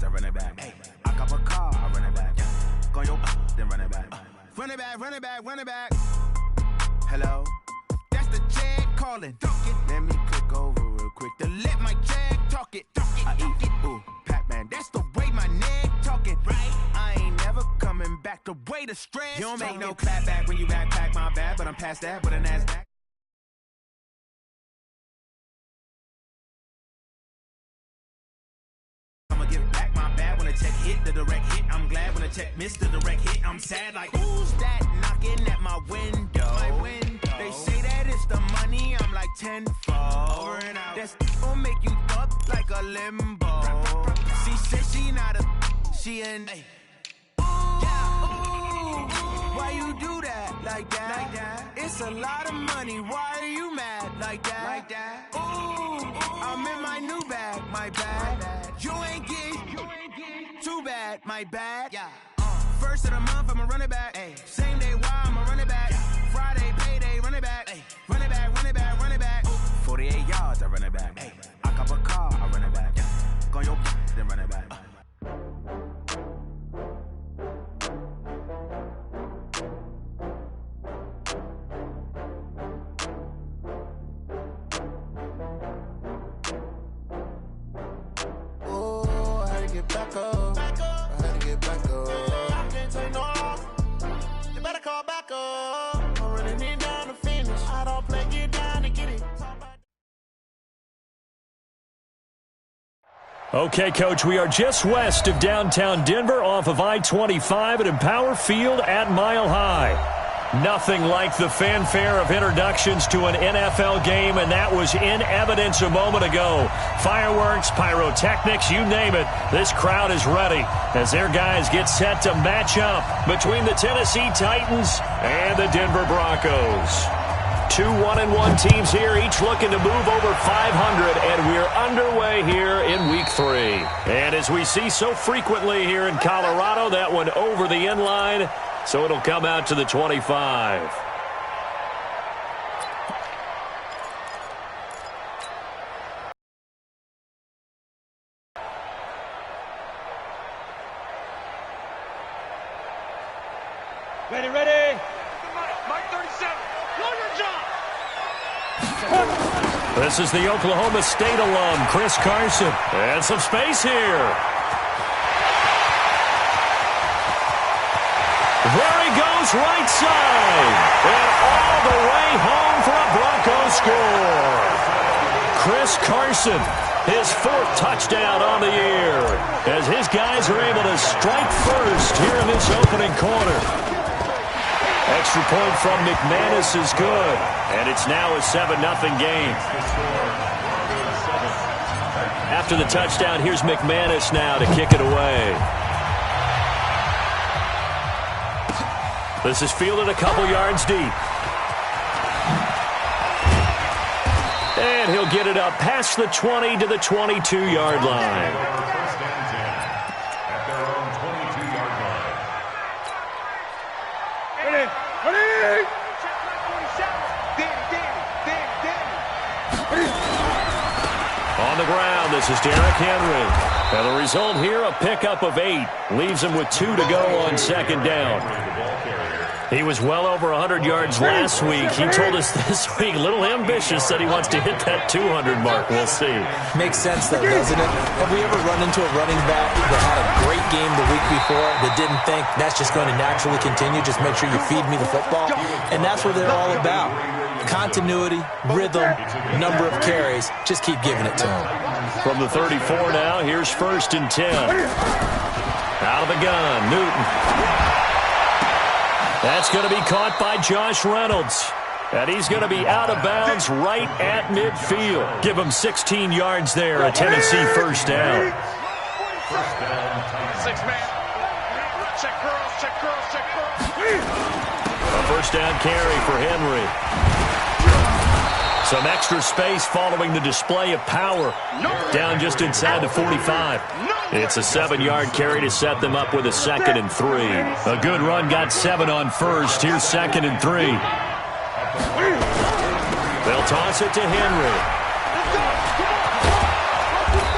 I run it back. Hey, I cop a car, I run it back. Go on your then run it back. Run it back, run it back, run it back. Hello, that's the jag calling. Let me click over real quick to let my jag talk it. I eat it, ooh, Pac-Man. That's the way my neck talking. Right, I ain't never coming back. The way the stress. You don't make no clap back when you backpack, my bad, but I'm past that with a NASDAQ. Give back my bad when a check hit the direct hit. I'm glad when a check missed the direct hit. I'm sad like who's that knocking at my window? They say that it's the money. I'm like tenfold. Over and out. That's gonna make you up like a limbo. She said she not a. She an. Yeah, ooh, why you do that like that? It's a lot of money. Why are you mad like that? Ooh, I'm in my new bag, my bag. You ain't getting too bad, my bad. Yeah. First of the month, I'ma run it back. Ay. Same day, why I'ma run it back. Friday, payday, run it back. Ay. Run it back, run it back, run it back. 48 yards, I run it back. Ay. I cop a car, I run it back. Go on your then run it back. Back up. I had to get back up. I can't take no loss. You better call back up. I'm running it down to finish. I don't play, get down to get it. Okay, Coach, we are just west of downtown Denver off of I-25 at Empower Field at Mile High. Nothing like the fanfare of introductions to an NFL game, and that was in evidence a moment ago. Fireworks, pyrotechnics, you name it. This crowd is ready as their guys get set to match up between the Tennessee Titans and the Denver Broncos. Two 1-1 teams here, each looking to move over 500, and we're underway here in Week 3. And as we see so frequently here in Colorado, that one over the end line, so it'll come out to the 25. Ready, ready. Mark 37. Blow your job. This is the Oklahoma State alum, Chris Carson. And some space here. There he goes, right side. And all the way home for a Broncos score. Chris Carson, his fourth touchdown on the year, as his guys are able to strike first here in this opening quarter. Extra point from McManus is good, and it's now a 7-0 game. After the touchdown, here's McManus now to kick it away. This is fielded a couple yards deep. And he'll get it up past the 20 to the 22-yard line. On the ground, this is Derrick Henry. And the result here, a pickup of 8. Leaves him with 2 to go on second down. He was well over 100 yards last week. He told us this week, a little ambitious, said he wants to hit that 200 mark. We'll see. Makes sense, though, doesn't it? Have we ever run into a running back that had a great game the week before that didn't think that's just going to naturally continue? Just make sure you feed me the football. And that's what they're all about. Continuity, rhythm, number of carries. Just keep giving it to him. From the 34 now, here's 1st and 10. Out of the gun, Newton. That's going to be caught by Josh Reynolds. And he's going to be out of bounds right at midfield. Give him 16 yards there, a Tennessee first down. First down, 6-man. Check girls, check girls, check girls. A first down carry for Henry. Some extra space following the display of power. Down just inside the 45. It's a 7-yard carry to set them up with a 2nd and 3. A good run got 7 on first. Here's 2nd and 3. They'll toss it to Henry.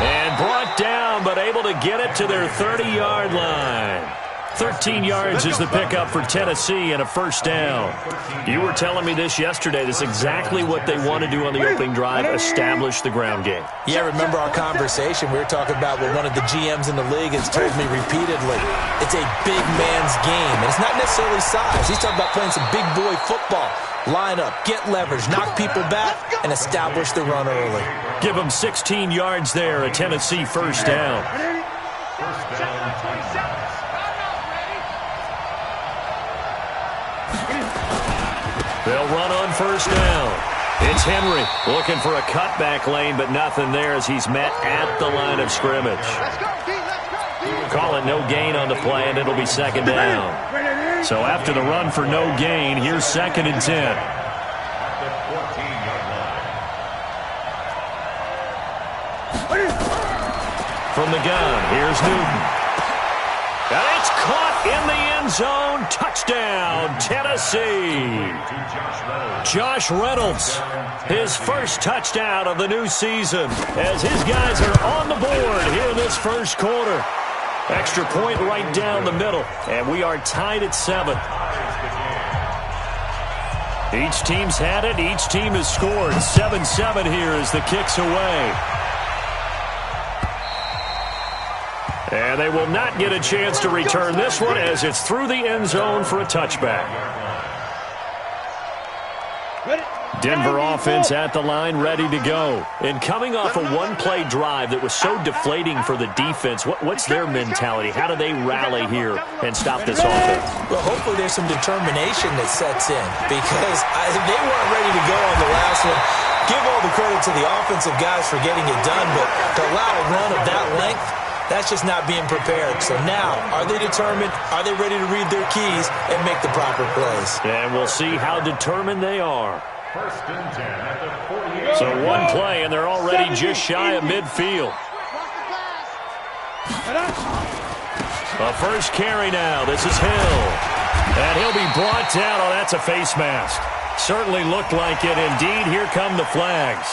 And brought down, but able to get it to their 30-yard line. 13 yards is the pickup for Tennessee and a first down. You were telling me this yesterday. This is exactly what they want to do on the opening drive, establish the ground game. Yeah, remember our conversation? We were talking about what one of the GMs in the league has told me repeatedly. It's a big man's game, and it's not necessarily size. He's talking about playing some big boy football. Line up, get leverage, knock people back, and establish the run early. Give them 16 yards there, a Tennessee first down. They'll run on first down. It's Henry looking for a cutback lane, but nothing there as he's met at the line of scrimmage. Call it no gain on the play, and it'll be second down. So after the run for no gain, here's 2nd and 10. From the gun, here's Newton. And it's caught in the end zone. Touchdown, Tennessee. Josh Reynolds, his first touchdown of the new season as his guys are on the board here in this first quarter. Extra point right down the middle, and we are tied at 7. Each team's had it. Each team has scored. 7-7 here as the kick's away. And they will not get a chance to return this one as it's through the end zone for a touchback. Denver offense at the line, ready to go. And coming off a one-play drive that was so deflating for the defense, what's their mentality? How do they rally here and stop this offense? Well, hopefully there's some determination that sets in because they weren't ready to go on the last one. Give all the credit to the offensive guys for getting it done, but to allow a run of that length, that's just not being prepared. So now, are they determined? Are they ready to read their keys and make the proper plays? And we'll see how determined they are. So one play, and they're already just shy of midfield. A first carry now. This is Hill. And he'll be brought down. Oh, that's a face mask. Certainly looked like it. Indeed, here come the flags.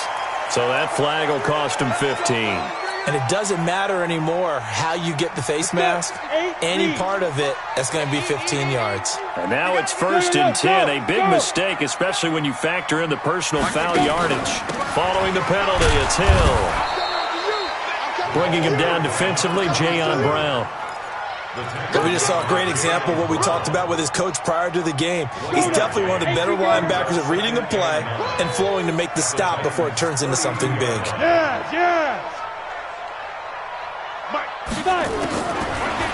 So that flag will cost him 15. And it doesn't matter anymore how you get the face mask. Any part of it, that's going to be 15 yards. And now it's 1st and 10. A big mistake, especially when you factor in the personal foul yardage. Following the penalty, it's Hill. Bringing him down defensively, Jayon Brown. But we just saw a great example of what we talked about with his coach prior to the game. He's definitely one of the better linebackers at reading a play and flowing to make the stop before it turns into something big.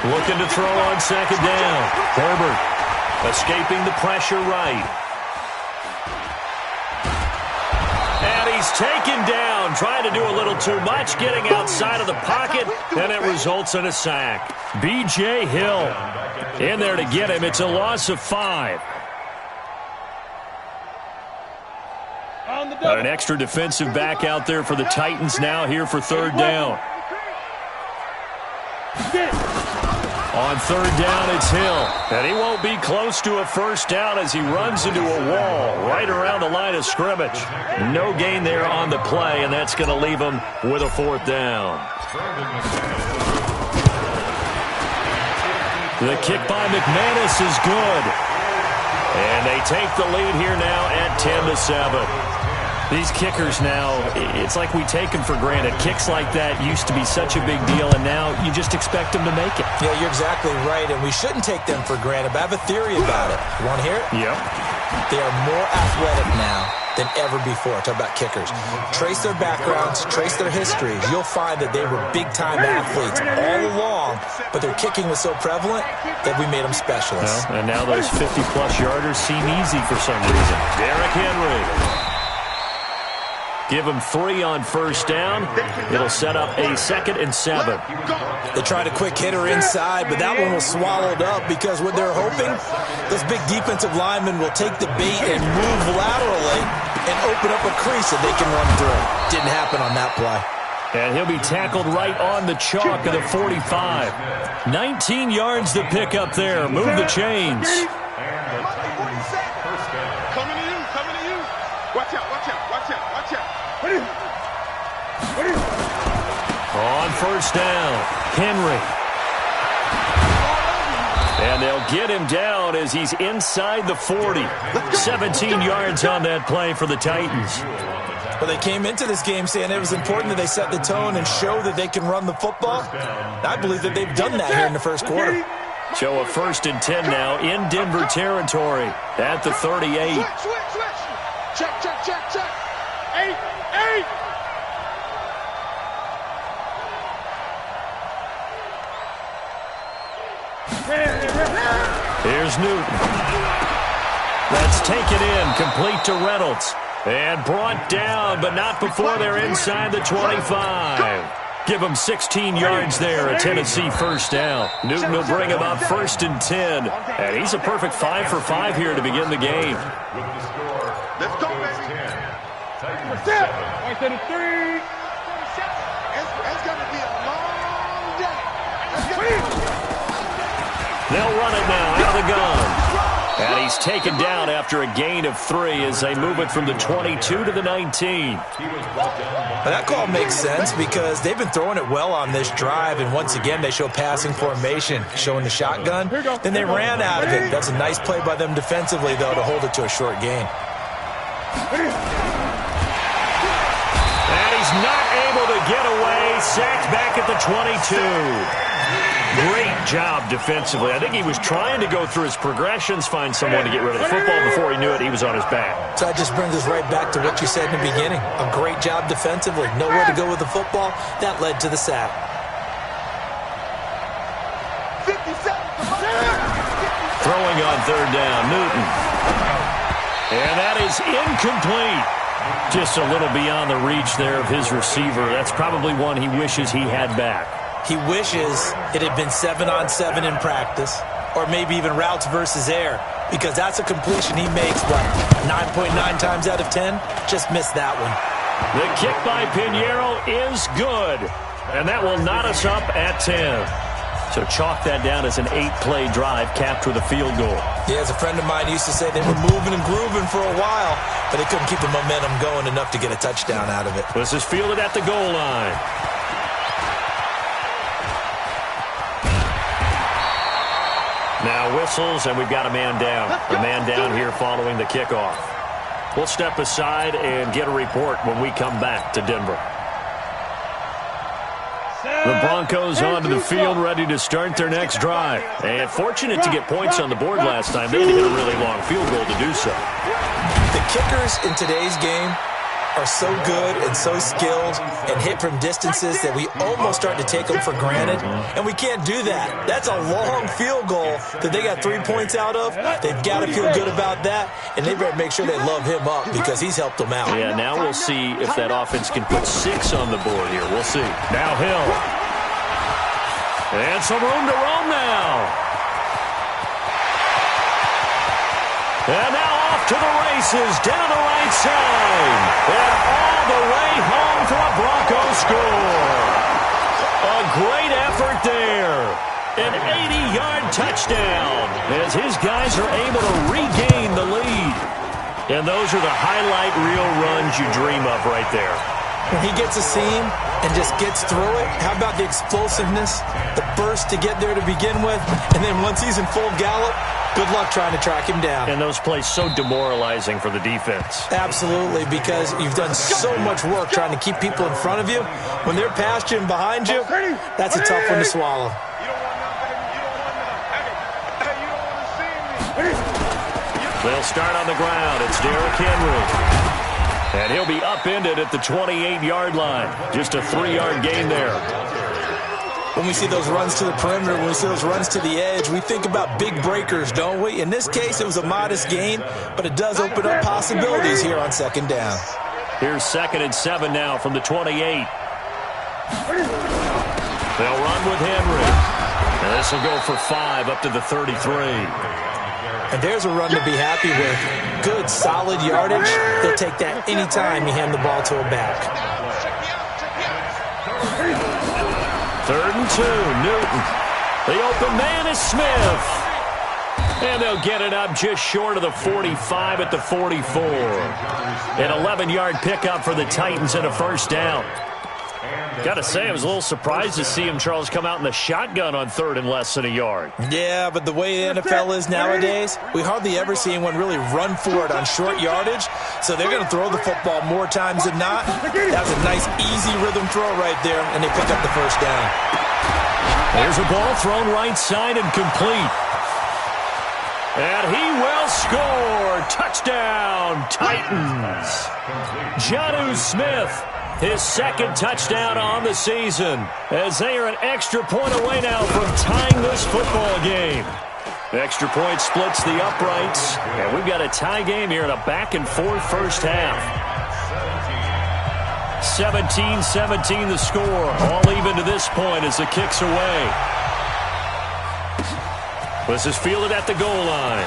Looking to throw on 2nd down. Herbert escaping the pressure right. And he's taken down, trying to do a little too much, getting outside of the pocket, and it results in a sack. B.J. Hill in there to get him. It's a loss of 5. An extra defensive back out there for the Titans now here for 3rd down. On 3rd down, it's Hill. And he won't be close to a first down as he runs into a wall right around the line of scrimmage. No gain there on the play, and that's going to leave him with a 4th down. The kick by McManus is good. And they take the lead here now at 10-7. These kickers now, it's like we take them for granted. Kicks like that used to be such a big deal, and now you just expect them to make it. Yeah, you're exactly right, and we shouldn't take them for granted, but I have a theory about it. You want to hear it? Yep. They are more athletic now than ever before. Talk about kickers. Trace their backgrounds, trace their histories. You'll find that they were big-time athletes all along, but their kicking was so prevalent that we made them specialists. Well, and now those 50-plus yarders seem easy for some reason. Derrick Henry. Give him 3 on first down. It'll set up a 2nd and 7. They tried a quick hitter inside, but that one was swallowed up because what they're hoping, those big defensive linemen will take the bait and move laterally and open up a crease that they can run through. Didn't happen on that play. And he'll be tackled right on the chalk of the 45. 19 yards to pick up there. Move the chains. Coming to you, coming to you. Watch out, watch out, watch out, watch out. On first down. Henry. And they'll get him down as he's inside the 40. 17 yards on that play for the Titans. Well, they came into this game saying it was important that they set the tone and show that they can run the football. I believe that they've done that here in the first quarter. So a 1st and 10 now in Denver territory at the 38. Switch. Check. 8. Here's Newton. That's taken in, complete to Reynolds. And brought down, but not before they're inside the 25. Give them 16 yards there, a Tennessee first down. Newton will bring him up 1st and 10. And he's a perfect 5 for 5 here to begin the game. Let's go, baby. That's it. Point to the 3. It's going to be a long day. They'll run it now out of the gun. And he's taken down after a gain of 3 as they move it from the 22 to the 19. Well, that call makes sense because they've been throwing it well on this drive, and once again they show passing formation, showing the shotgun. Then they ran out of it. That's a nice play by them defensively, though, to hold it to a short gain. And he's not able to get away. Sacked back at the 22. Great job defensively. I think he was trying to go through his progressions, find someone to get rid of the football. Before he knew it, he was on his back. So that just brings us right back to what you said in the beginning. A great job defensively. Nowhere to go with the football. That led to the sack. 57. Throwing on 3rd down, Newton. And that is incomplete. Just a little beyond the reach there of his receiver. That's probably one he wishes he had back. He wishes it had been 7-on-7 in practice, or maybe even routes versus air, because that's a completion he makes, 9.9 times out of 10? Just missed that one. The kick by Pinheiro is good, and that will knot us up at 10. So chalk that down as an 8-play drive capped with a field goal. Yeah, as a friend of mine used to say, they were moving and grooving for a while, but they couldn't keep the momentum going enough to get a touchdown out of it. This is fielded at the goal line. Now whistles, and we've got a man down. A man down here following the kickoff. We'll step aside and get a report when we come back to Denver. The Broncos onto the field, ready to start their next drive. And fortunate to get points on the board last time. They had to hit a really long field goal to do so. The kickers in today's game are so good and so skilled and hit from distances that we almost start to take them for granted, and we can't do that. That's a long field goal that they got 3 points out of. They've got to feel good about that, and they better make sure they love him up because he's helped them out. Yeah, now we'll see if that offense can put 6 on the board here. We'll see. Now Hill. And some room to roam now. And now off to the races, down the right side. And all the way home for a Broncos score. A great effort there. An 80-yard touchdown as his guys are able to regain the lead. And those are the highlight reel runs you dream of right there. When he gets a seam and just gets through it, how about the explosiveness, the burst to get there to begin with, and then once he's in full gallop, good luck trying to track him down. And those plays so demoralizing for the defense. Absolutely, because you've done so much work trying to keep people in front of you. When they're past you and behind you, that's a tough one to swallow. They'll start on the ground. It's Derrick Henry. And he'll be upended at the 28-yard line. Just a 3-yard gain there. When we see those runs to the perimeter, when we see those runs to the edge, we think about big breakers, don't we? In this case, it was a modest gain, but it does open up possibilities here on 2nd down. Here's 2nd and 7 now from the 28. They'll run with Henry. And this will go for 5 up to the 33. And there's a run to be happy with. Good, solid yardage. They'll take that anytime you hand the ball to a back. 3rd and 2, Newton. The open man is Smith. And they'll get it up just short of the 45 at the 44. An 11-yard pickup for the Titans and a first down. Got to say, I was a little surprised to see him, Charles, come out in the shotgun on 3rd and less than a yard. Yeah, but the way the NFL is nowadays, we hardly ever see anyone really run for it on short yardage, so they're going to throw the football more times than not. That's a nice, easy rhythm throw right there, and they pick up the first down. There's a ball thrown right side and complete. And he will score. Touchdown, Titans. Jonnu Smith, his 2nd touchdown on the season, as they are an extra point away now from tying this football game. The extra point splits the uprights, and we've got a tie game here in a back-and-forth first half. 17-17 the score, all even to this point as the kick's away. This is fielded at the goal line.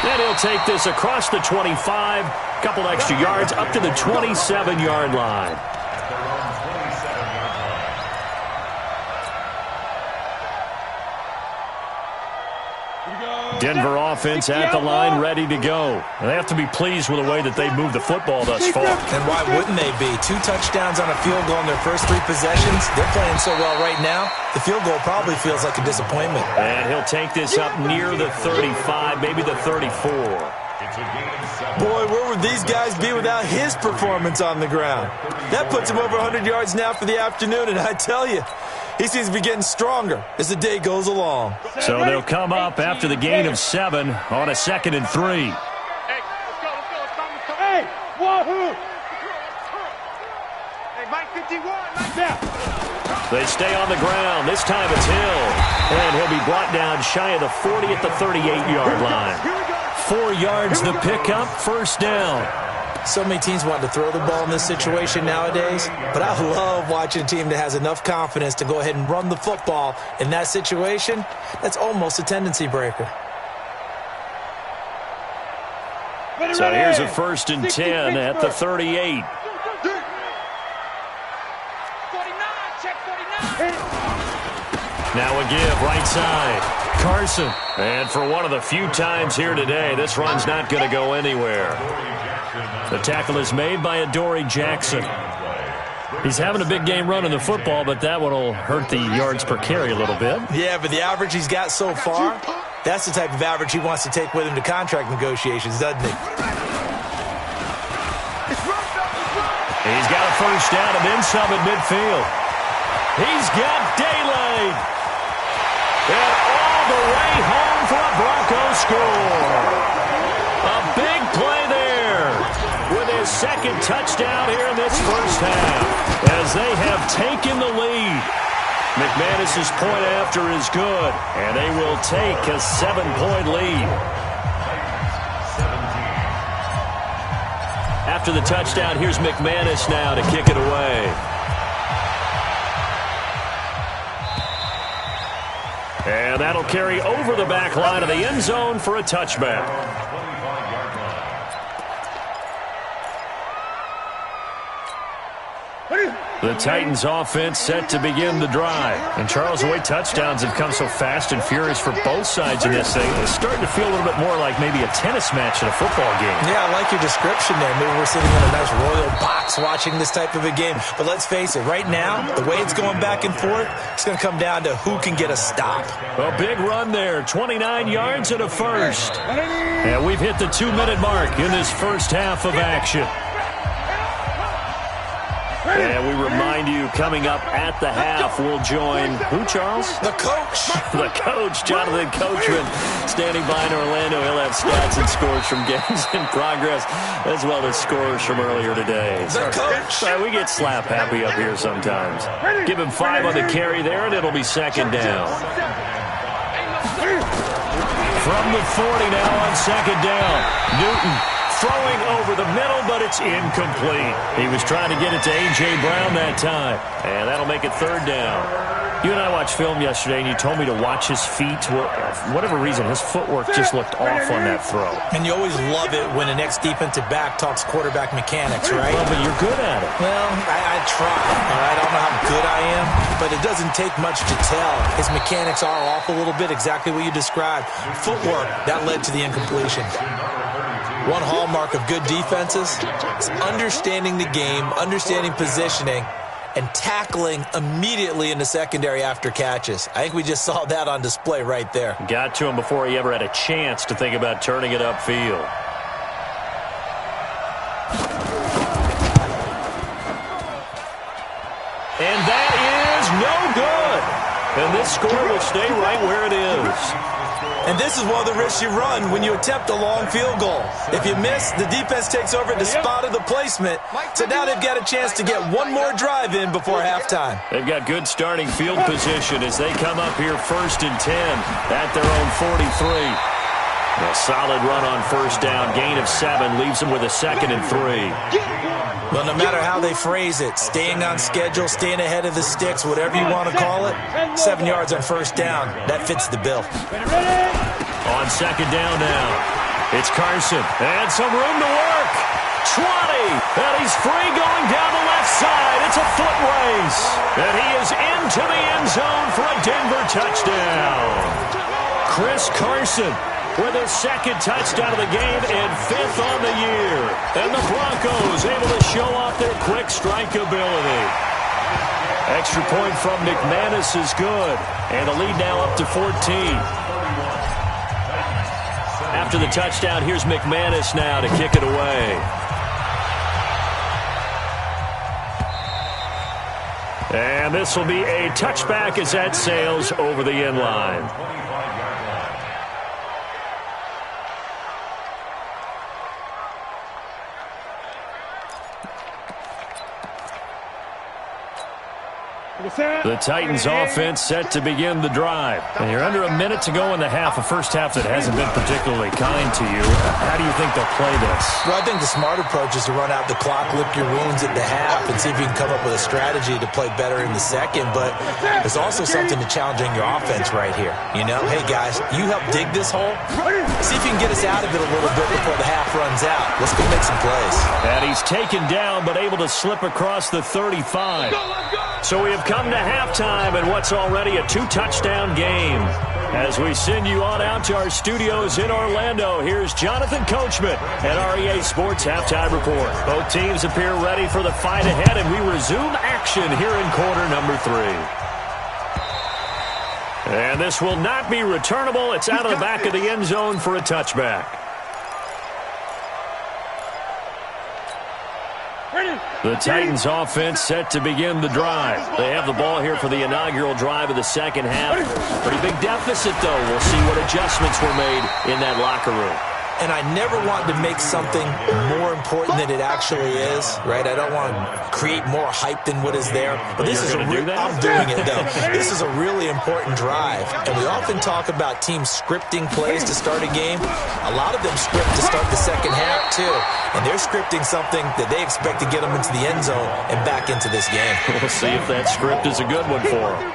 And he'll take this across the 25, couple extra yards up to the 27-yard line. Denver offense at the line, ready to go. And they have to be pleased with the way that they've moved the football thus far. And why wouldn't they be? 2 touchdowns on a field goal in their first 3 possessions. They're playing so well right now, the field goal probably feels like a disappointment. And he'll take this up near the 35, maybe the 34. Boy, where would these guys be without his performance on the ground? That puts him over 100 yards now for the afternoon, and I tell you, he seems to be getting stronger as the day goes along. So they'll come up after the gain of 7 on a 2nd and 3. Hey, wahoo! Hey, Mike 51, Mike down. They stay on the ground. This time it's Hill. And he'll be brought down shy of the 40 at the 38-yard line. 4 yards the pickup, first down. So many teams want to throw the ball in this situation nowadays, but I love watching a team that has enough confidence to go ahead and run the football. In that situation, that's almost a tendency breaker. So here's a 1st and 10 at the 38. Now a give, right side. Carson. And for one of the few times here today, this run's not going to go anywhere. The tackle is made by Adoree Jackson. He's having a big game running the football, but that one will hurt the yards per carry a little bit. Yeah, but the average he's got so far, that's the type of average he wants to take with him to contract negotiations, doesn't he? He's got a first down and then some at midfield. He's got daylight. And all the way home for a Broncos score. A big play there with his 2nd touchdown here in this first half as they have taken the lead. McManus's point after is good, and they will take a 7-point lead. After the touchdown, here's McManus now to kick it away. And that'll carry over the back line of the end zone for a touchback. The Titans offense set to begin the drive. And Charles, the way touchdowns have come so fast and furious for both sides in this thing, it's starting to feel a little bit more like maybe a tennis match in a football game. Yeah, I like your description there. Maybe we're sitting in a nice royal box watching this type of a game. But let's face it, right now, the way it's going back and forth, it's going to come down to who can get a stop. A big run there, 29 yards and a first. And we've hit the 2-minute mark in this first half of action. And we remind you, coming up at the half, we'll join who, Charles? The coach. The coach, Jonathan Coachman, standing by in Orlando. He'll have stats and scores from games in progress, as well as scores from earlier today. The coach. We get slap happy up here sometimes. Give him 5 on the carry there, and it'll be 2nd down. From the 40 now on 2nd down. Newton throwing over the middle, but it's incomplete. He was trying to get it to A.J. Brown that time, and that'll make it 3rd down. You and I watched film yesterday, and you told me to watch his feet. For whatever reason, his footwork just looked off on that throw. And you always love it when an ex-defensive back talks quarterback mechanics, right? Well, but you're good at it. Well, I try. All right, I don't know how good I am, but it doesn't take much to tell. His mechanics are off a little bit, exactly what you described. Footwork, that led to the incompletion. One hallmark of good defenses is understanding the game, understanding positioning, and tackling immediately in the secondary after catches. I think we just saw that on display right there. Got to him before he ever had a chance to think about turning it upfield. And that is no good. And this score will stay right where it is. And this is one of the risks you run when you attempt a long field goal. If you miss, the defense takes over at the spot of the placement. So now they've got a chance to get one more drive in before halftime. They've got good starting field position as they come up here 1st and 10 at their own 43. A solid run on first down. Gain of 7 leaves them with a 2nd and 3. Well, no matter how they phrase it, staying on schedule, staying ahead of the sticks, whatever you want to call it, 7 yards on first down, that fits the bill. On 2nd down now, it's Carson. And some room to work. 20. And he's free going down the left side. It's a foot race. And he is into the end zone for a Denver touchdown. Chris Carson with his 2nd touchdown of the game and 5th on the year. And the Broncos able to show off their quick strike ability. Extra point from McManus is good. And the lead now up to 14. After the touchdown, here's McManus now to kick it away. And this will be a touchback as that sails over the end line. The Titans offense set to begin the drive. And you're under a minute to go in the half, a first half that hasn't been particularly kind to you. How do you think they'll play this? Well, I think the smart approach is to run out the clock, lick your wounds at the half, and see if you can come up with a strategy to play better in the second. But there's also something to challenging your offense right here. You know, hey, guys, you help dig this hole. See if you can get us out of it a little bit before the half runs out. Let's go make some plays. And he's taken down but able to slip across the 35. So we have come to halftime in what's already a 2-touchdown game. As we send you on out to our studios in Orlando, here's Jonathan Coachman at REA Sports Halftime Report. Both teams appear ready for the fight ahead, and we resume action here in quarter number 3. And this will not be returnable. It's out of the back of the end zone for a touchback. The Titans offense set to begin the drive. They have the ball here for the inaugural drive of the second half. Pretty big deficit, though. We'll see what adjustments were made in that locker room. And I never want to make something more important than it actually is, right? I don't want to create more hype than what is there. But this is I'm doing it, though. This is a really important drive. And we often talk about teams scripting plays to start a game. A lot of them script to start the second half, too. And they're scripting something that they expect to get them into the end zone and back into this game. We'll see if that script is a good one for them.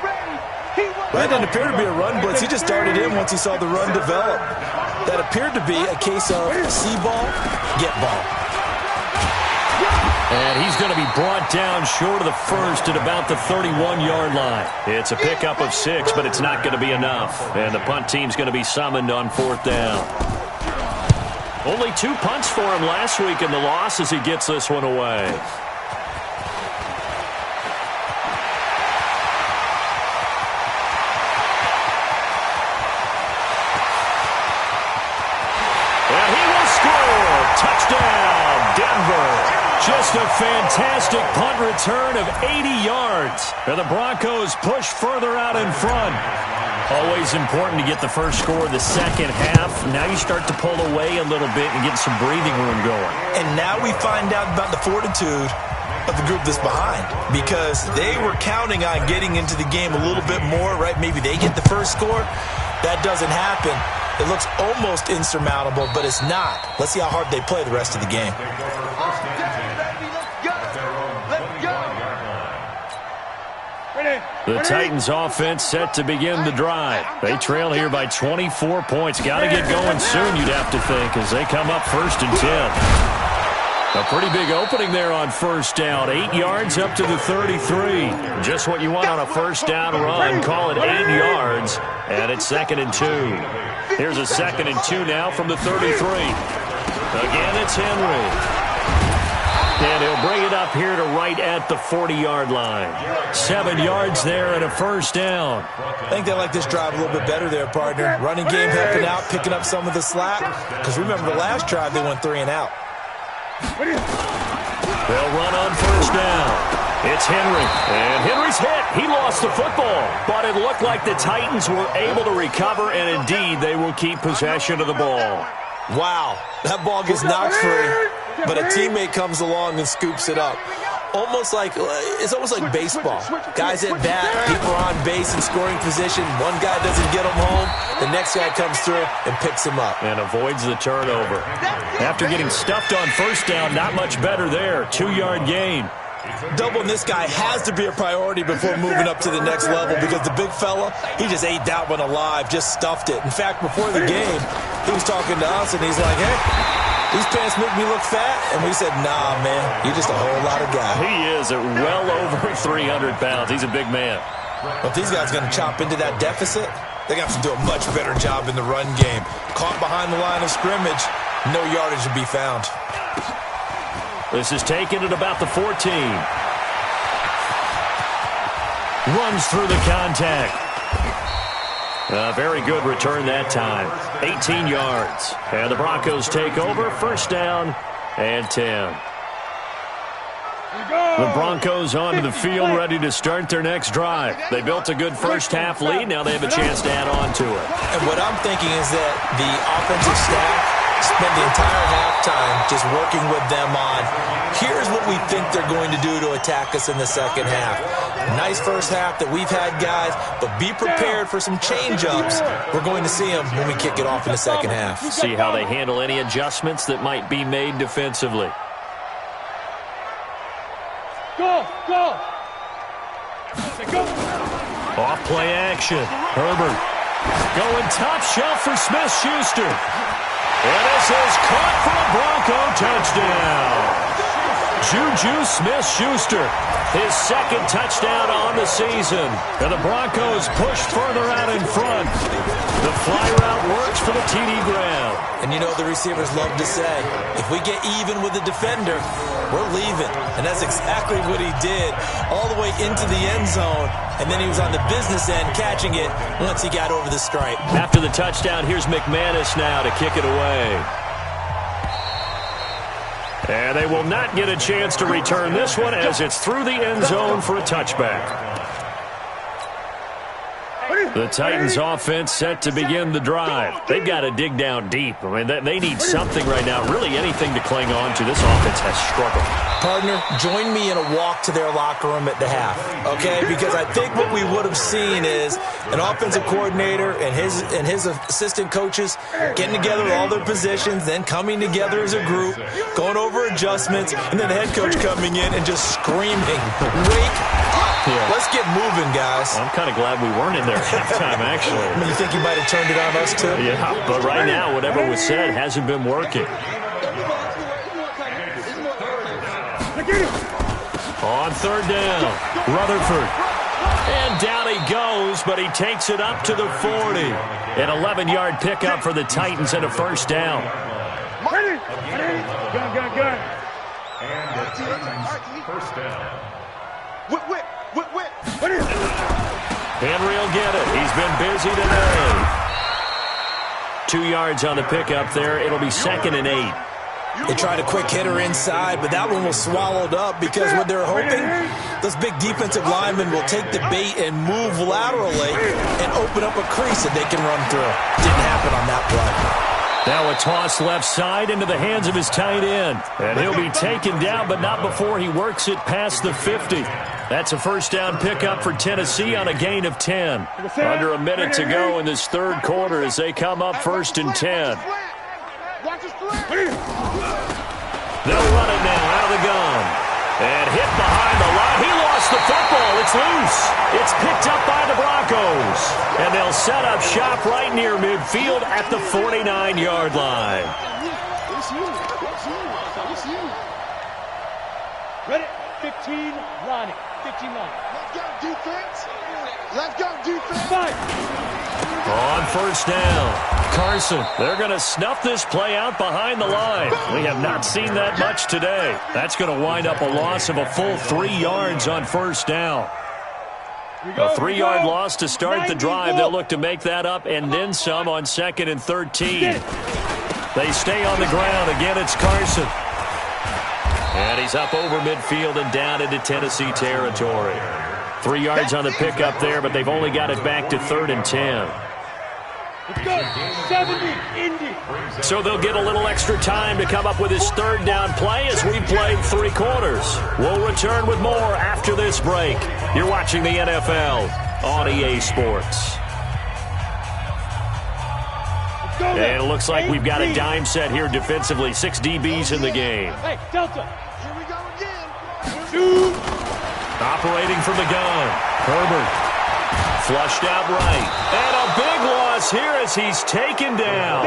Well, it didn't appear to be a run blitz. He just darted in once he saw the run develop. That appeared to be a case of see ball, get ball. And he's going to be brought down short of the first at about the 31-yard line. It's a pickup of 6, but it's not going to be enough. And the punt team's going to be summoned on 4th down. Only 2 punts for him last week in the loss as he gets this one away. And he will score. Touchdown, Denver. Just a fantastic punt return of 80 yards. And the Broncos push further out in front. Always important to get the first score of the second half. Now you start to pull away a little bit and get some breathing room going. And now we find out about the fortitude of the group that's behind, because they were counting on getting into the game a little bit more, right? Maybe they get the first score. That doesn't happen. It looks almost insurmountable, but it's not. Let's see how hard they play the rest of the game. The Titans offense set to begin the drive. They trail here by 24 points. Got to get going soon, you'd have to think, as they come up 1st and 10. A pretty big opening there on first down. 8 yards up to the 33. Just what you want on a first down run. Call it 8 yards, and it's 2nd and 2. Here's a 2nd and 2 now from the 33. Again, it's Henry. And he'll bring it up here to right at the 40-yard line. 7 yards there and a first down. I think they like this drive a little bit better there, partner. Running game helping out, picking up some of the slack. Because remember, the last drive they went 3 and out. They'll run on first down. It's Henry. And Henry's hit. He lost the football. But it looked like the Titans were able to recover, and indeed they will keep possession of the ball. Wow, that ball gets knocked free, but a teammate comes along and scoops it up. It's almost like baseball. Guys at bat, people are on base in scoring position. One guy doesn't get him home. The next guy comes through and picks him up. And avoids the turnover. After getting stuffed on first down, not much better there. 2-yard gain. Doubling this guy has to be a priority before moving up to the next level because the big fella, he just ate that one alive, just stuffed it. In fact, before the game, he was talking to us, and he's like, hey, these pants make me look fat? And we said, nah, man, you're just a whole lot of guy. He is at well over 300 pounds. He's a big man. But if these guys are going to chop into that deficit, they're going to have to do a much better job in the run game. Caught behind the line of scrimmage, no yardage to be found. This is taken at about the 14. Runs through the contact. A very good return that time. 18 yards. And the Broncos take over. First down and 10. The Broncos onto the field, ready to start their next drive. They built a good first-half lead. Now they have a chance to add on to it. And what I'm thinking is that the offensive staff spend the entire halftime just working with them on, here's what we think they're going to do to attack us in the second half. Nice first half that we've had, guys, but be prepared for some change-ups. We're going to see them when we kick it off in the second half. See how they handle any adjustments that might be made defensively. Go! Off play action. Herbert going top shelf for Smith-Schuster. And this is caught for a Bronco touchdown. Juju Smith-Schuster, his second touchdown on the season. And the Broncos push further out in front. The fly route works for the TD Graham. And you know the receivers love to say, if we get even with the defender, we're leaving. And that's exactly what he did, all the way into the end zone. And then he was on the business end catching it once he got over the stripe. After the touchdown, here's McManus now to kick it away. And they will not get a chance to return this one as it's through the end zone for a touchback. The Titans offense set to begin the drive. They've got to dig down deep. I mean, they need something right now, really anything to cling on to. This offense has struggled. Partner, join me in a walk to their locker room at the half, okay? Because I think what we would have seen is an offensive coordinator and his assistant coaches getting together all their positions, then coming together as a group, going over adjustments, and then the head coach coming in and just screaming, wake up. Yeah. Let's get moving, guys. I'm kind of glad we weren't in there at halftime, actually. I mean, you think he might have turned it on us, too? Yeah, but right now, whatever was said hasn't been working. On third down, Rutherford. And down he goes, but he takes it up to the 40. An 11-yard pickup for the Titans and a first down. Gun. And the Titans first down. Whip. Henry will get it. He's been busy today. 2 yards on the pickup there. It'll be second and 8. They tried a quick hitter inside, but that one was swallowed up because what they're hoping, those big defensive linemen will take the bait and move laterally and open up a crease that they can run through. Didn't happen on that play. Now a toss left side into the hands of his tight end. And he'll be taken down, but not before he works it past the 50. That's a first down pickup for Tennessee on a gain of 10. Under a minute to go in this third quarter as they come up first and 10. They'll run it now out of the gun. And hit behind the line. He lost the football. It's loose. It's picked up by the Broncos. And they'll set up shop right near midfield at the 49-yard line. Ready? 15, Ronnie. 15, Ronnie. Let's go, defense. On first down, Carson. They're going to snuff this play out behind the line. We have not seen that much today. That's going to wind up a loss of a full 3 yards on first down. A 3-yard loss to start the drive. They'll look to make that up and then some on 2nd and 13. They stay on the ground. Again, it's Carson. And he's up over midfield and down into Tennessee territory. 3 yards on the pickup there, but they've only got it back to 3rd and 10. Let's go. 70, Indy. So they'll get a little extra time to come up with his 3rd down play as we played 3 quarters. We'll return with more after this break. You're watching the NFL on EA Sports. And it looks like we've got a dime set here defensively. 6 DBs in the game. Hey, Delta. Here we go again. Operating from the gun. Herbert. Flushed out right. And a big loss here as he's taken down.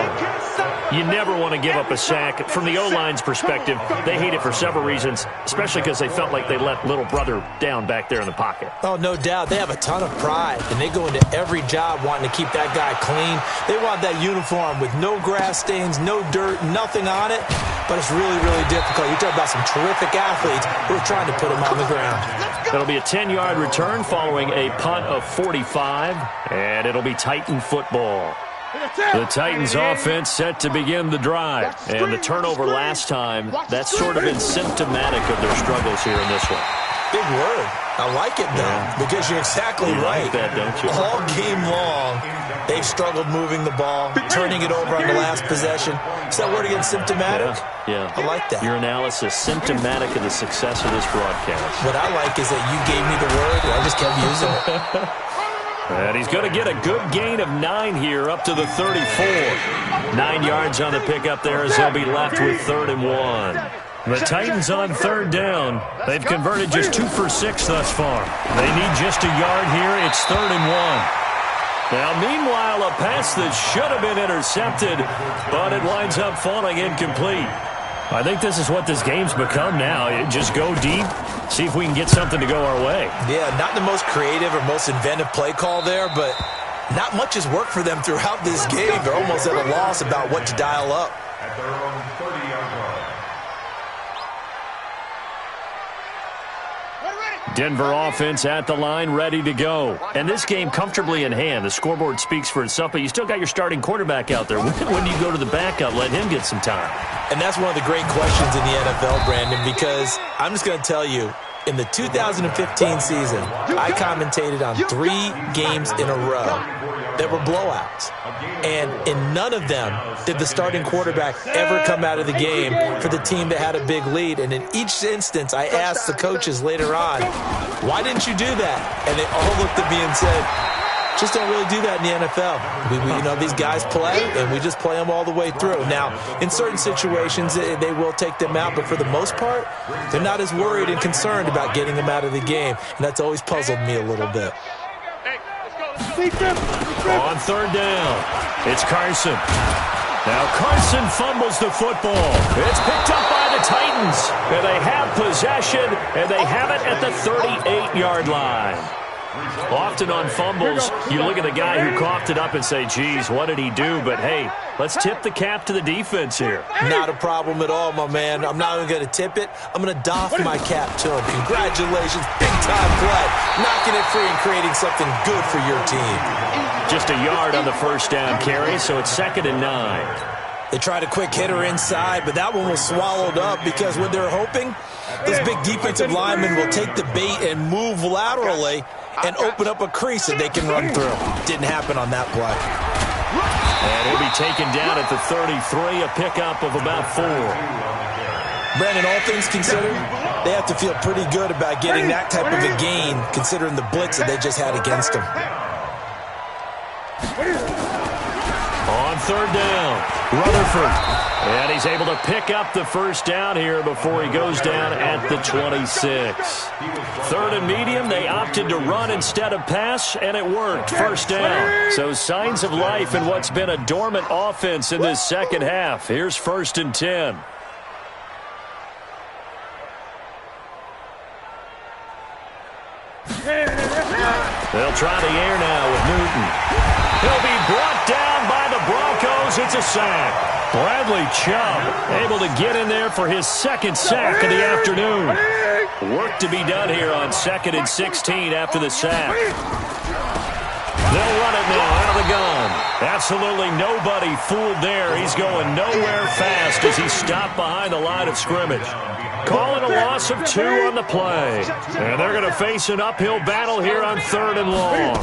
You never want to give up a sack. From the O-line's perspective, they hate it for several reasons, especially because they felt like they let little brother down back there in the pocket. Oh, no doubt. They have a ton of pride, and they go into every job wanting to keep that guy clean. They want that uniform with no grass stains, no dirt, nothing on it, but it's really, really difficult. You talk about some terrific athletes who are trying to put him on the ground. It'll be a 10-yard return following a punt of 45, and it'll be Titan football. The Titans offense set to begin the drive, and the turnover last time, that's sort of been symptomatic of their struggles here in this one. Big word. I like it, though, because you're exactly right. Like that, don't you? All game long, they've struggled moving the ball, turning it over on the last possession. Is that word again, symptomatic? Yeah. I like that. Your analysis, symptomatic of the success of this broadcast. What I like is that you gave me the word, and I just kept using it. And he's going to get a good gain of 9 here up to the 34. 9 yards on the pickup there as they'll be left with 3rd and 1. The Titans on 3rd down. They've converted just 2 for 6 thus far. They need just a yard here. It's 3rd and 1. Now, meanwhile, a pass that should have been intercepted, but it winds up falling incomplete. I think this is what this game's become now. Just go deep, see if we can get something to go our way. Yeah, not the most creative or most inventive play call there, but not much has worked for them throughout this game. They're almost at a loss about what to dial up. At their own 30-yard line. Denver offense at the line, ready to go. And this game comfortably in hand. The scoreboard speaks for itself, but you still got your starting quarterback out there. When do you go to the backup, let him get some time? And that's one of the great questions in the NFL, Brandon, because I'm just going to tell you, in the 2015 season, I commentated on 3 games in a row that were blowouts. And in none of them did the starting quarterback ever come out of the game for the team that had a big lead. And in each instance, I asked the coaches later on, why didn't you do that? And they all looked at me and said, just don't really do that in the NFL. You know, these guys play, and we just play them all the way through. Now, in certain situations, they will take them out, but for the most part, they're not as worried and concerned about getting them out of the game, and that's always puzzled me a little bit. On 3rd down, it's Carson. Now Carson fumbles the football. It's picked up by the Titans, and they have possession, and they have it at the 38-yard line. Often on fumbles, you look at the guy who coughed it up and say, geez, what did he do? But, hey, let's tip the cap to the defense here. Not a problem at all, my man. I'm not even going to tip it. I'm going to doff my cap to him. Congratulations, big-time play. Knocking it free and creating something good for your team. Just a yard on the first down carry, so it's 2nd and 9. They tried a quick hitter inside, but that one was swallowed up because what they're hoping, this big defensive lineman will take the bait and move laterally and open up a crease that they can run through. Didn't happen on that play. And he'll be taken down at the 33, a pickup of about 4. Brandon, all things considered, they have to feel pretty good about getting that type of a gain considering the blitz that they just had against them. On 3rd down, Rutherford. And he's able to pick up the first down here before he goes down at the 26. 3rd and medium, they opted to run instead of pass, and it worked. First down. So signs of life in what's been a dormant offense in this second half. Here's 1st and 10. They'll try the air now with Newton. He'll be brought down by the Broncos. It's a sack. Bradley Chubb able to get in there for his second sack of the afternoon. Work to be done here on 2nd and 16 after the sack. They'll run it now out of the gun. Absolutely nobody fooled there. He's going nowhere fast as he's stopped behind the line of scrimmage. Calling a loss of 2 on the play. And they're going to face an uphill battle here on 3rd and long.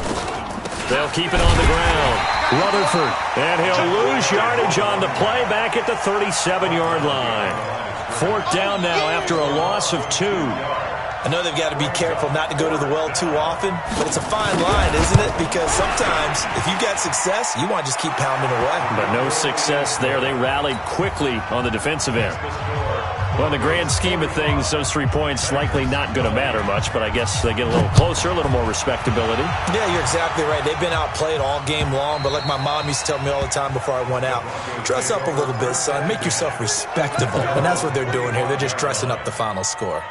They'll keep it on the ground. Rutherford. And he'll lose yardage on the play back at the 37-yard line. 4th down now after a loss of 2. I know they've got to be careful not to go to the well too often, but it's a fine line, isn't it? Because sometimes, if you've got success, you want to just keep pounding away. But no success there. They rallied quickly on the defensive end. Well, in the grand scheme of things, those 3 points likely not going to matter much, but I guess they get a little closer, a little more respectability. Yeah, you're exactly right. They've been outplayed all game long, but like my mom used to tell me all the time before I went out, dress up a little bit, son. Make yourself respectable. And that's what they're doing here. They're just dressing up the final score.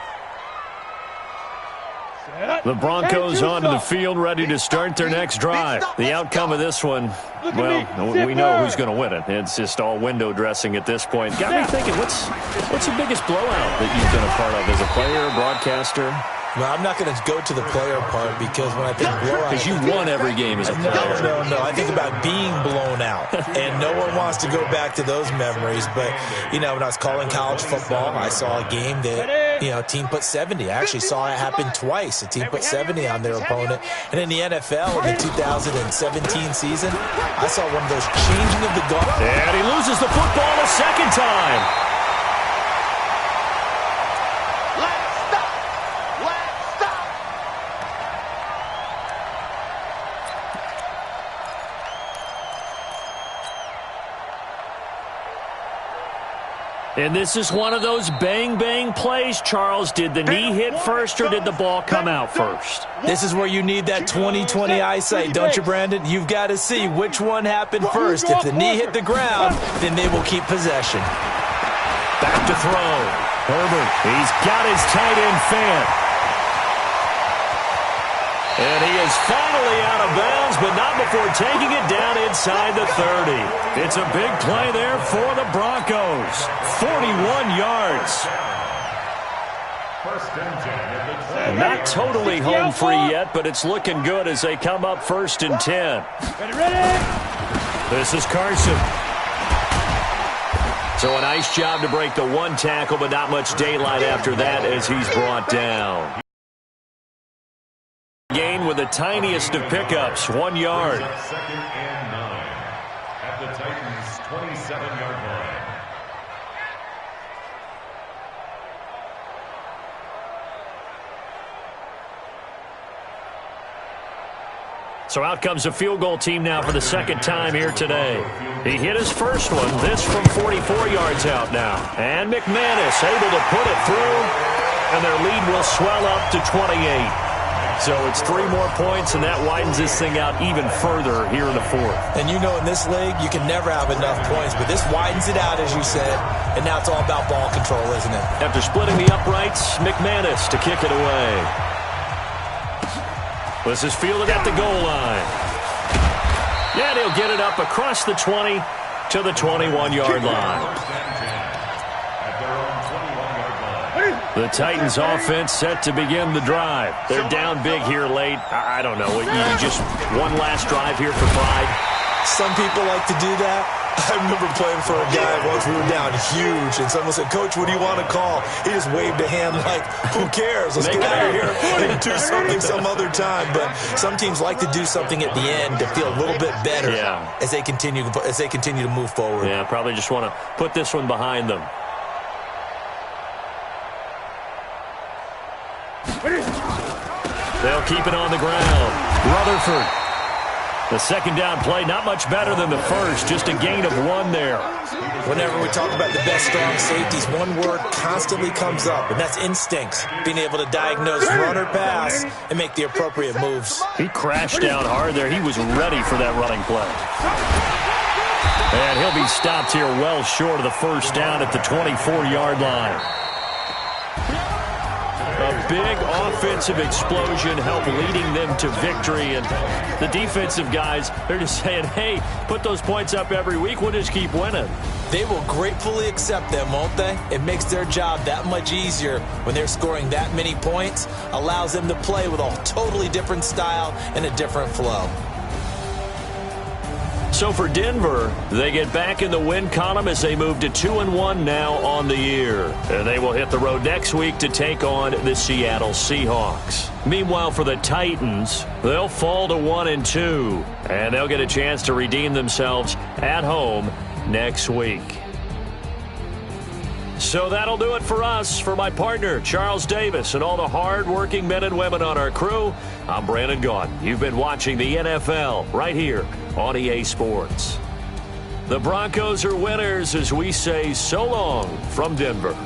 The Broncos onto the field, ready to start their next drive. The outcome of this one, well, we know who's going to win it. It's just all window dressing at this point. Got me thinking, what's the biggest blowout that you've been a part of as a player, broadcaster? Well, I'm not going to go to the player part because when I think blowout... Because you won every game as a player. No. I think about being blown out. And no one wants to go back to those memories. But, you know, when I was calling college football, I saw a game that, you know, a team put 70. I actually saw it happen twice. A team put 70 on their opponent. And in the NFL, in the 2017 season, I saw one of those changing of the guard. And he loses the football a second time. And this is one of those bang-bang plays, Charles. Did the knee hit first or did the ball come out first? This is where you need that 20/20 eyesight, don't you, Brandon? You've got to see which one happened first. If the knee hit the ground, then they will keep possession. Back to throw. Herbert, he's got his tight end fan. And he is finally out of bounds, but not before taking it down inside the 30. It's a big play there for the Broncos. 41 yards. Not totally home free yet, but it's looking good as they come up 1st and 10. Ready? This is Carson. So a nice job to break the 1 tackle, but not much daylight after that as he's brought down. Gain with the tiniest of pickups, 1 yard. 2nd and 9 at the Titans' 27-yard line. So out comes a field goal team now for the 2nd time here today. He hit his first one, this from 44 yards out now. And McManus able to put it through, and their lead will swell up to 28. So it's 3 more points, and that widens this thing out even further here in the 4th. And you know in this league, you can never have enough points, but this widens it out, as you said, and now it's all about ball control, isn't it? After splitting the uprights, McManus to kick it away. This is fielded at the goal line. Yeah, he'll get it up across the 20 to the 21-yard line. The Titans offense set to begin the drive. They're down big here late. I don't know. You just one last drive here for pride. Some people like to do that. I remember playing for a guy once. We were down huge, and someone said, "Coach, what do you want to call?" He just waved a hand like, "Who cares? Let's get out of here and do something some other time." But some teams like to do something at the end to feel a little bit better as they continue to move forward. Yeah, probably just want to put this one behind them. They'll keep it on the ground. Rutherford. The 2nd down play, not much better than the first. Just a gain of 1 there. Whenever we talk about the best strong safeties, one word constantly comes up, and that's instincts. Being able to diagnose run or pass and make the appropriate moves. He crashed down hard there. He was ready for that running play. And he'll be stopped here well short of the 1st down at the 24-yard line. A big offensive explosion help leading them to victory. And the defensive guys, they're just saying, hey, put those points up every week. We'll just keep winning. They will gratefully accept them, won't they? It makes their job that much easier when they're scoring that many points. Allows them to play with a totally different style and a different flow. So for Denver, they get back in the win column as they move to 2-1 now on the year. And they will hit the road next week to take on the Seattle Seahawks. Meanwhile, for the Titans, they'll fall to 1-2. And they'll get a chance to redeem themselves at home next week. So that'll do it for us. For my partner, Charles Davis, and all the hard-working men and women on our crew, I'm Brandon Gaudin. You've been watching the NFL right here on EA Sports. The Broncos are winners as we say so long from Denver.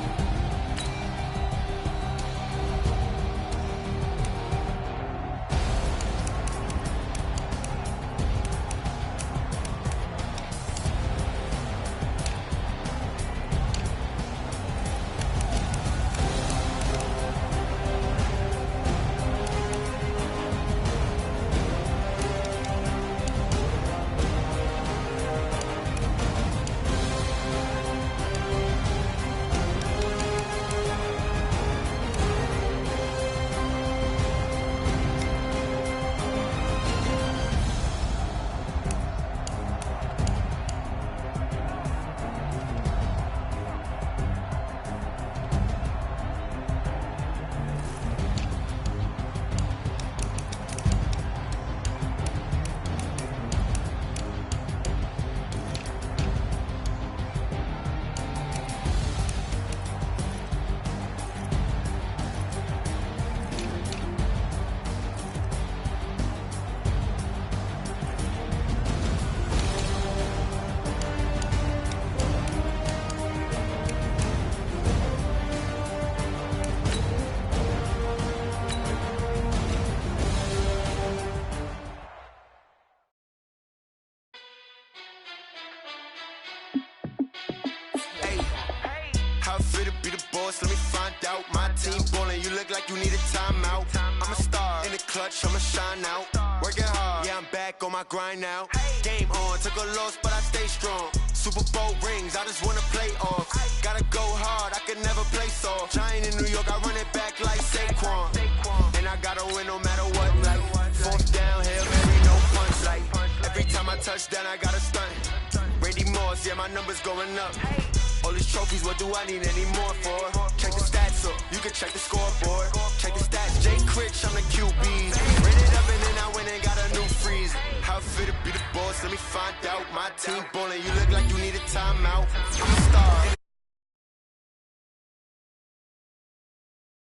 Let me find out. My team ballin', you look like you need a timeout. I'm a star in the clutch, I'ma shine out. Working hard, yeah, I'm back on my grind now. Game on, took a loss, but I stay strong. Super Bowl rings, I just wanna play off. Gotta go hard, I can never play soft. Giant in New York, I run it back like Saquon. And I gotta win no matter what. Like fourth down, Hail Mary, no punch. Like every time I touch down, I gotta stunt. Brady Moss, yeah, my numbers going up. All these trophies, what do I need any more for? Check the stats up, you can check the scoreboard. Check the stats, Jay Critch, I'm the QB. Ran it up and then I went and got a new freeze. How fit to be the boss, let me find out. My team ballin', you look like you need a timeout. I'm a star.